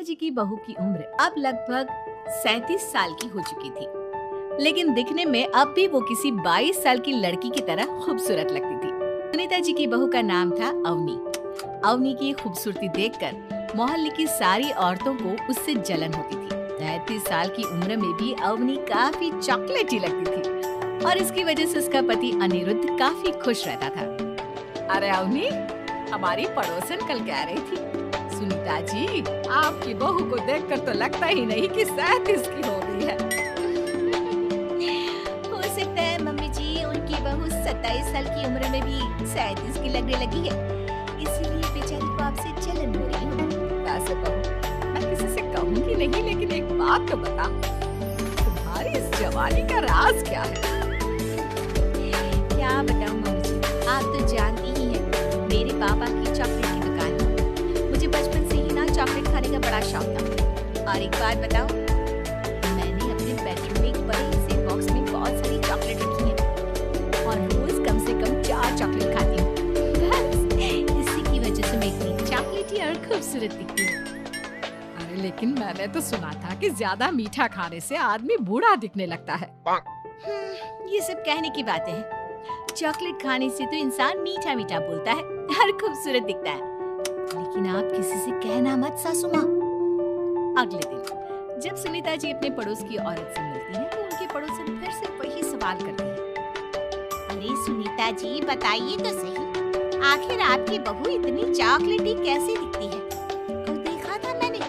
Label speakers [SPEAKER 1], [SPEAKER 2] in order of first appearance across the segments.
[SPEAKER 1] सुनीता जी की बहू की उम्र अब लगभग 37 साल की हो चुकी थी, लेकिन दिखने में अब भी वो किसी 22 साल की लड़की की तरह खूबसूरत लगती थी। सुनीता जी की बहू का नाम था अवनी। अवनी की खूबसूरती देखकर मोहल्ले की सारी औरतों को उससे जलन होती थी। 33 साल की उम्र में भी अवनी काफी चॉकलेटी लगती थी और इसकी वजह से उसका पति अनिरुद्ध काफी खुश रहता था। अरे अवनी, हमारी पड़ोसन कल कह रही थी, सुनीता जी आपकी बहू को देखकर तो लगता ही नहीं कि 37 की हो गई है।
[SPEAKER 2] हो सकता है मम्मी जी उनकी बहू 27 साल की उम्र में भी 37 की लगने लगी है, इसीलिए बेचारी को आपसे जलन हो रही है।
[SPEAKER 1] वैसे बहू, मैं किसी से कहूंगी नहीं, लेकिन एक बात तो बता, तुम्हारी इस जवानी का राज क्या है?
[SPEAKER 2] क्या बताऊं मम्मी जी, आप तो जानती ही हैं, मेरे पापा की चॉकलेट की दुकान है। मुझे बचपन से ही ना चॉकलेट खाने का बड़ा शौक था। और एक बात बताऊं, मैंने अपने बेडरूम में एक बड़े से बॉक्स में बहुत सारी चॉकलेट रखी है और रोज कम से कम 4 चॉकलेट खाती हूँ। बस इसी की वजह से मैं इतनी चॉकलेटी और खूबसूरत दिखती हूँ।
[SPEAKER 1] अरे लेकिन मैंने तो सुना था कि ज्यादा मीठा खाने से आदमी बूढ़ा दिखने लगता है।
[SPEAKER 2] ये सब कहने की बातें हैं। चॉकलेट खाने से तो इंसान मीठा मीठा बोलता है और खूबसूरत दिखता है। लेकिन आप किसी से कहना मत सासू माँ।
[SPEAKER 1] अगले दिन जब सुनीता जी अपने पड़ोस की औरत से मिलती हैं, तो उनके पड़ोसन फिर से वही सवाल करती है।
[SPEAKER 2] अरे सुनीता जी बताइए तो सही, आखिर आपकी बहू इतनी चॉकलेटी कैसे दिखती है? कल देखा था मैंने,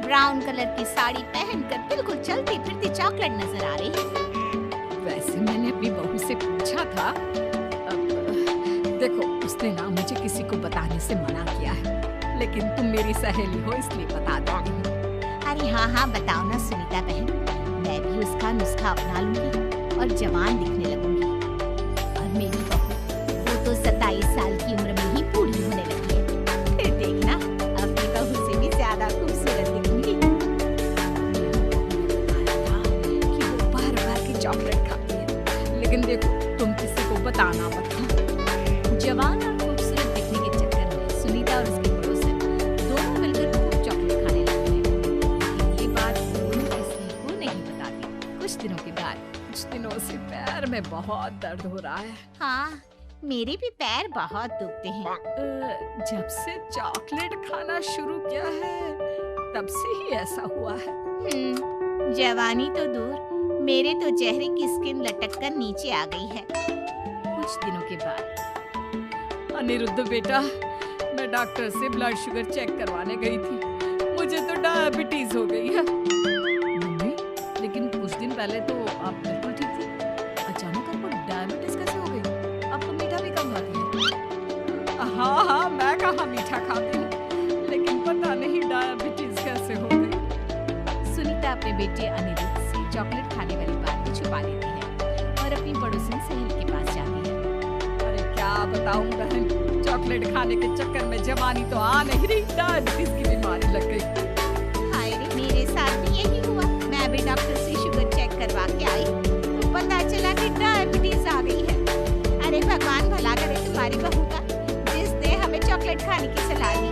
[SPEAKER 2] ब्राउन कलर की साड़ी पहनकर बिल्कुल चलती फिरती चॉकलेट नजर आ रही है।
[SPEAKER 1] वैसे मैंने अपनी बहू से पूछा था, देखो उसने ना मुझे किसी को बताने से मना किया है, लेकिन तुम मेरी सहेली हो इसलिए बता दूंगी।
[SPEAKER 2] अरे हाँ बताओ ना सुनीता बहन, मैं भी उसका नुस्खा अपना लूंगी और जवान दिखने लगूंगी। और मेरी बहू वो तो 27 साल की उम्र में ही बूढ़ी होने लगी है, फिर देखना अपनी बहू से भी ज्यादा खूबसूरत दिखूंगी।
[SPEAKER 1] कि वो बार-बार की चॉकलेट खाती है, लेकिन देखो तुम किसी को बताना मत।
[SPEAKER 2] जवान और खूबसूरत दिखने के चक्कर में सुनीता और उसके पड़ोसन दोनों मिलकर खूब चॉकलेट खाने लगते हैं, लेकिन ये बात दोनों किसी को नहीं बताती।
[SPEAKER 1] कुछ दिनों के बाद, कुछ दिनों से पैर में बहुत दर्द हो रहा है।
[SPEAKER 2] हाँ, मेरे भी पैर बहुत दुखते हैं।
[SPEAKER 1] जब से चॉकलेट खाना शुरू किया है, तब से ही ऐसा हुआ है।
[SPEAKER 2] जवानी तो दूर, मेरे तो चेहरे की स्किन लटक कर नीचे आ गई है।
[SPEAKER 1] कुछ दिनों के बाद, अनिरुद्ध बेटा, मैं डॉक्टर से ब्लड शुगर चेक करवाने गई थी, मुझे तो डायबिटीज हो गई है। मम्मी, लेकिन कुछ दिन पहले तो आप बिल्कुल ठीक थी, अचानक आपको डायबिटीज कैसे हो गई? आप तो मीठा भी कम खाती हैं। हाँ, मैं कहाँ मीठा खाती हूँ, लेकिन पता नहीं डायबिटीज कैसे हो गई।
[SPEAKER 2] सुनीता अपने बेटे अनिरुद्ध से चॉकलेट खाने वाली बात छुपा लेती है और अपनी पड़ोसन सहेली के पास जाती है।
[SPEAKER 1] क्या बताऊं बहन, चॉकलेट खाने के चक्कर में जवानी तो आ नहीं रही, डायबिटीज की बीमारी लग गई।
[SPEAKER 2] हाय रे, मेरे साथ भी यही हुआ। मैं भी डॉक्टर से शुगर चेक करवा के आई, तो पता चला कि डायबिटीज आ गई है। अरे भगवान भला करे तुम्हारी बहू का, जिसने हमें चॉकलेट खाने की सलाह दी।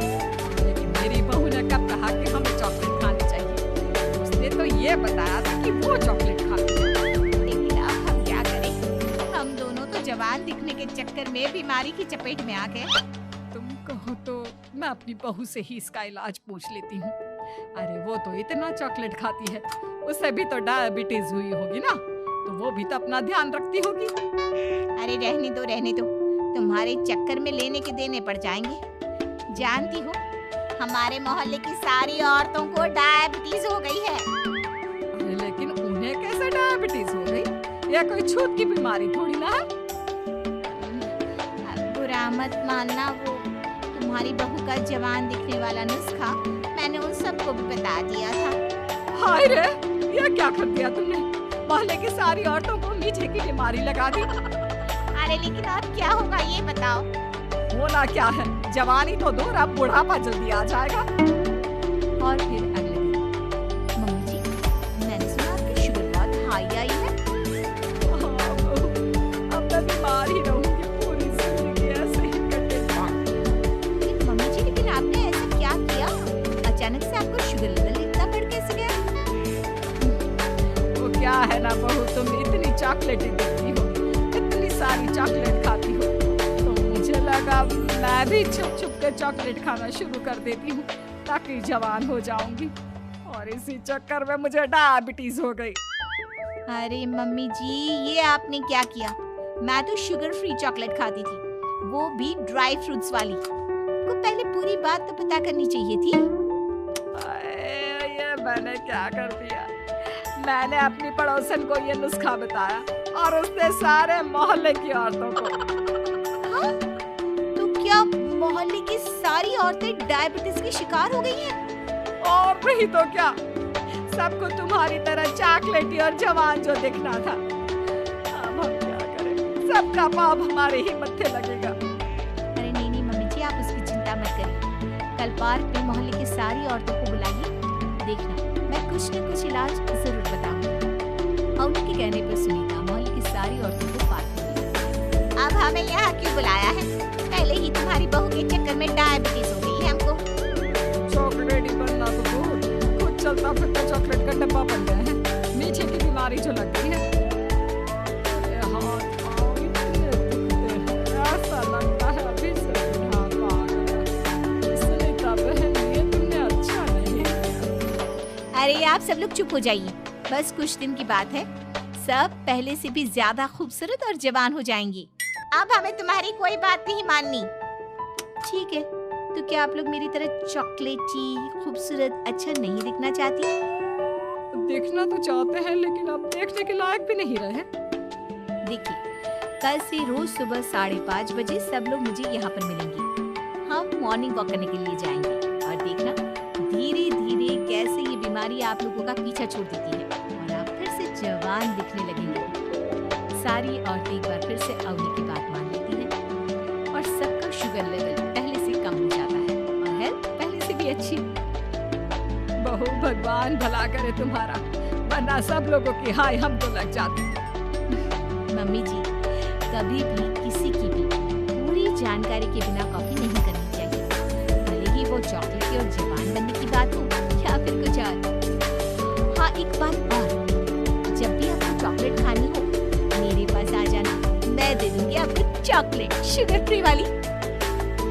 [SPEAKER 1] लेकिन मेरी बहू ने कब कहा कि हमें चॉकलेट खानी चाहिए? उसने तो ये बताया था कि वो चॉकलेट खाती है।
[SPEAKER 2] जवान दिखने के चक्कर में बीमारी की चपेट में आ गए।
[SPEAKER 1] तुम कहो तो मैं अपनी बहू से ही इसका इलाज पूछ लेती हूँ। अरे वो तो इतना चॉकलेट खाती है, उसे भी तो डायबिटीज हुई होगी ना, तो वो भी तो अपना ध्यान रखती होगी।
[SPEAKER 2] अरे रहने दो, तुम्हारे चक्कर में लेने के देने पड़ जाएंगे। जानती हो, हमारे मोहल्ले की सारी औरतों को डायबिटीज हो गई है।
[SPEAKER 1] अरे लेकिन उन्हें कैसे डायबिटीज हो गई? यह कोई छूत की बीमारी थोड़ी ना है।
[SPEAKER 2] बुरा मत मानना, वो तुम्हारी बहू का जवान दिखने वाला नुस्खा मैंने उन सबको भी बता दिया था।
[SPEAKER 1] हाय रे, ये क्या कर दिया तुमने? मोहल्ले की सारी औरतों को मीठे की बीमारी लगा दी।
[SPEAKER 2] अरे लेकिन अब क्या होगा ये बताओ?
[SPEAKER 1] होना क्या है, जवानी तो दूर, अब बुढ़ापा जल्दी आ जाएगा।
[SPEAKER 2] और फिर अगले दिन, मम्मी जी, मैंने सुना आपकी शुगर बहुत हाई आई है।
[SPEAKER 1] अब मैं बीमार ही रहूंगी, पूरी जिंदगी ऐसे ही कटेगी।
[SPEAKER 2] मम्मी जी, लेकिन आपने ऐसा क्या किया? अचानक से आपको शुगर लेवल
[SPEAKER 1] बहू तुम इतनी चॉकलेटी दिखती हो, इतनी सारी चॉकलेट खाती हो, तो मुझे लगा मैं भी छुप छुप कर चॉकलेट खाना शुरू कर देती हूँ ताकि जवान हो जाऊंगी, और इसी चक्कर में मुझे डायबिटीज हो गई।
[SPEAKER 2] अरे मम्मी जी, ये आपने क्या किया? मैं तो शुगर फ्री चॉकलेट खाती थी, वो भी ड्राई फ्रूट्स वाली। को पहले पूरी बात तो पता करनी चाहिए थी।
[SPEAKER 1] ये मैंने क्या कर दिया? मैंने अपनी पड़ोसन को ये नुस्खा बताया और उसने सारे मोहल्ले की औरतों को।
[SPEAKER 2] हाँ? तो क्या मोहल्ले की सारी औरतें डायबिटीज की शिकार हो गई हैं?
[SPEAKER 1] और नहीं तो क्या, सबको तुम्हारी तरह चॉकलेटी और जवान जो दिखना था। अब हम क्या करें, सबका पाप हमारे ही मत्थे लगेगा।
[SPEAKER 2] अरे नहीं मम्मी जी, आप उसकी चिंता मत करिए। कल पार्क में मोहल्ले की सारी औरतों को बुलाइए, देखना मैं कुछ न कुछ इलाज जरूर बताऊंगी। और उनके कहने पर सुनीता मोहल्ले की सारी औरतों को पार्क में बुलाई। अब हमें यहाँ क्यों बुलाया है? पहले ही तुम्हारी बहू के चक्कर में डायबिटीज हो गई है हमको।
[SPEAKER 1] चॉकलेटी बनना तो दूर, खुद चलता फिरता चॉकलेट का डब्बा बन गया है। मीठे की बीमारी जो लग गई है। हाथ पाँव इतने दुखते हैं, ऐसा लगता है अभी से बुढ़ापा आ गया। सुनीता बहन, ये तुमने अच्छा नहीं किया।
[SPEAKER 2] अरे आप सब लोग चुप हो जाइए, बस कुछ दिन की बात है, सब पहले से भी ज्यादा खूबसूरत और जवान हो जाएंगी। अब हमें तुम्हारी कोई बात नहीं माननी। ठीक है, तो क्या आप लोग मेरी तरह चॉकलेटी, खूबसूरत, अच्छा नहीं दिखना चाहती?
[SPEAKER 1] देखना तो चाहते हैं, लेकिन अब देखने के लायक भी नहीं रहे।
[SPEAKER 2] देखिए, कल से रोज सुबह 5:30 बजे सब लोग मुझे यहाँ पर मिलेंगे। हम मॉर्निंग वॉक करने के लिए जाएंगे, और देखना धीरे धीरे कैसे ये बीमारी आप लोगों का पीछा छोड़ देती है और आप फिर से जवान दिखने लगेंगे। सारी औरतें एक बार फिर से अवनी की बात मान लेती हैं और सबका शुगर लेवल पहले से कम हो जाता है और हेल्थ पहले से भी अच्छी।
[SPEAKER 1] बहू, भगवान भला करे तुम्हारा, वरना सब लोगों की हाय हम तो लग जाते।
[SPEAKER 2] मम्मी जी, कभी भी किसी की भी पूरी जानकारी के बिना कॉपी नहीं करनी चाहिए, भले ही वो चॉकलेटी और जवान बनने की बात हो या फिर कुछ और। हाँ, एक बात और, जब भी आपको चॉकलेट खानी हो मेरे पास आ जाना, मैं दे दूंगी आपको चॉकलेट शुगर फ्री वाली।